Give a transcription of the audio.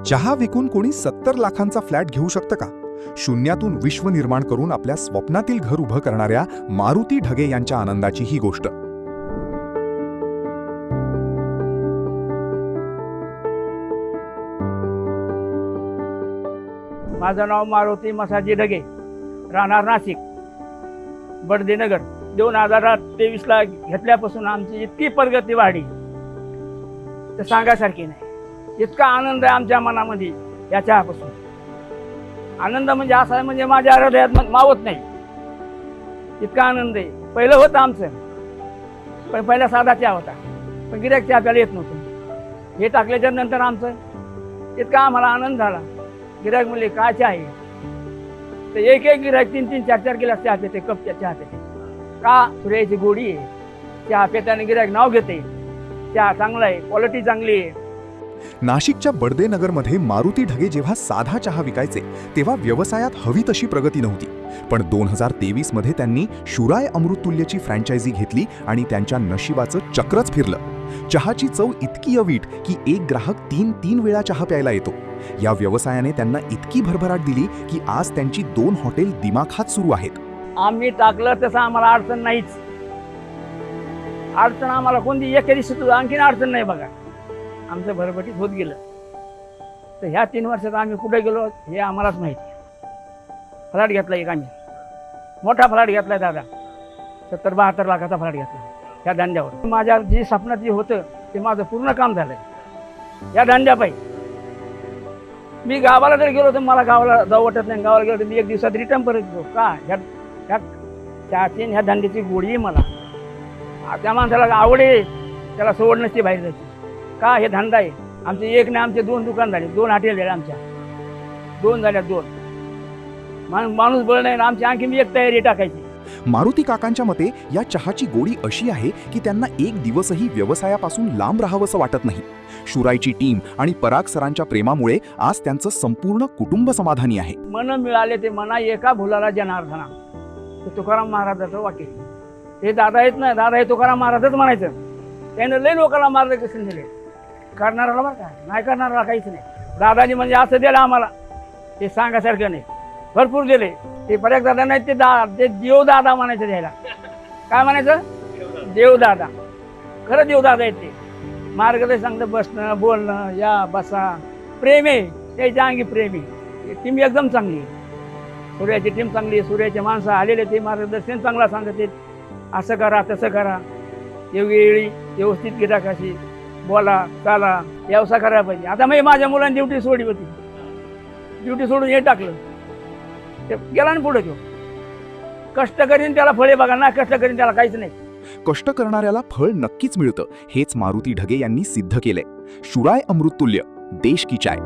चहा विकून कोणी 70 लाखांचा फ्लॅट घेऊ शकतं का? शून्यातून विश्व निर्माण करून आपल्या स्वप्नातील घर उभं करणाऱ्या मारुती ढगे यांच्या आनंदाची ही गोष्ट. माझं नाव मारुती मसाजी ढगे, राहणार नाशिक, बडदेनगर. 2023ला घेतल्यापासून आमची इतकी प्रगती वाढली तर सांगासारखी नाही. इतका आनंद आहे आमच्या मनामध्ये या चहापासून. आनंद म्हणजे असा आहे म्हणजे माझ्या हृदयात मावत नाही, इतका आनंद आहे. पहिलं होतं आमचं, पण पहिला साधा चहा होता, पण गिऱ्हाईक चहा प्यायला येत नव्हतं. हे टाकल्याच्या नंतर आमचं इतका आम्हाला आनंद झाला. गिऱ्हाईक म्हणले काय चहा आहे, तर एक एक गिऱ्हाईक 3-3, 4-4 गिलास चहा पिते, कप चहा पिते. का? सूर्याची गोडी आहे. चहा पिताने गिऱ्हाईक नाव घेते, चहा चांगला आहे, क्वालिटी चांगली आहे. नाशिकच्या बडदेनगरमध्ये मारुती ढगे जेव्हा साधा चहा विकायचे तेव्हा व्यवसायात हवी तशी प्रगती नव्हती. पण 2023 मध्ये त्यांनी शुराय अमृततुल्यची फ्रँचायझी घेतली आणि त्यांच्या नशिबाचं चक्रच फिरलं. चहाची चव इतकी अवीट की एक ग्राहक 3-3 वेळा चहा प्यायला येतो. या व्यवसायाने त्यांना इतकी भरभराट दिली की आज त्यांची 2 हॉटेल दिमाखात सुरू आहेत. आम्ही टाकलं तसं आम्हाला अडचण नाहीच. अडचण आम्हाला कोणती एखादी सुद्धा आणखीन अडचण नाही. बघा आमचं भरभटीत होत गेलं. तर ह्या 3 वर्षात आम्ही कुठे गेलो हे आम्हालाच माहिती. फ्लॅट घेतला एक आम्ही, मोठा फ्लॅट घेतलाय दादा, 70-72 लाखाचा फ्लॅट घेतला ह्या धंद्यावर. माझ्या जी स्वप्नात जे होतं ते माझं पूर्ण काम झालंय या धंद्यापायी. मी गावाला जर गेलो तर मला गावाला जाऊ वाटत नाही. गावाला गेलो तर मी 1 दिवसात रिटर्न परत येतो. का? ह्या चहाची ह्या धंद्याची गोडी आहे मला. त्या माणसाला आवड आहे, त्याला सोड नसते बाहेर जायची. का? हे धंदा आहे. आमचे एक नाही, आमचे 2 दुकान झाले, 2 हॉटेल झाले आमच्या, 2 झाल्या 2. माणूस बळ नाही, आमची आणखी मी एक तयारी टाकायची. मारुती काकांच्या मते या चहाची गोडी अशी आहे की त्यांना एक दिवसही व्यवसायापासून लांब राहावंसं वाटत नाही. शुरायची टीम आणि पराग सरांच्या प्रेमामुळे आज त्यांचं संपूर्ण कुटुंब समाधानी आहे. मन मिळाले ते मना एका भुलाला जनार्दना, हे तुकाराम महाराजाचं वाक्य. हे दादा येत नाही, दादा हे तुकाराम महाराजच म्हणायचं. त्यानं लय लोकांना मार्गदर्शन दिले. करणाऱ्याला बरं का, नाही करणाऱ्याला काहीच नाही. दादानी म्हणजे असं दिलं आम्हाला ते सांगासारखं नाही, भरपूर दिले. ते पराग दादा नाही, ते देवदादा म्हणायचं. द्यायला काय म्हणायचं? देवदादा. खरं देवदादा आहेत ते. मार्गदर्शन सांगतं, बसणं बोलणं, या बसा, प्रेम आहे त्याच्या अंगी, प्रेम आहे. टीम एकदम चांगली आहे. सूर्याची टीम चांगली आहे. सूर्याचे माणसं आलेले ते मार्गदर्शन चांगला सांगते. असं करा तसं करा, वेळी व्यवस्थित गिराकाशी बोला चाला, व्यवसाय करायला पाहिजे. आता मी माझ्या मुलांनी ड्युटी सोडली होती, ड्युटी सोडून हे टाकलं, ते गेला ना पुढे. तो कष्ट करीन त्याला फळे बघा ना, कष्ट करीन त्याला काहीच नाही. कष्ट करणाऱ्याला फळ नक्कीच मिळतं, हेच मारुती ढगे यांनी सिद्ध केलंय. शुराय अमृततुल्य, देश की चाय.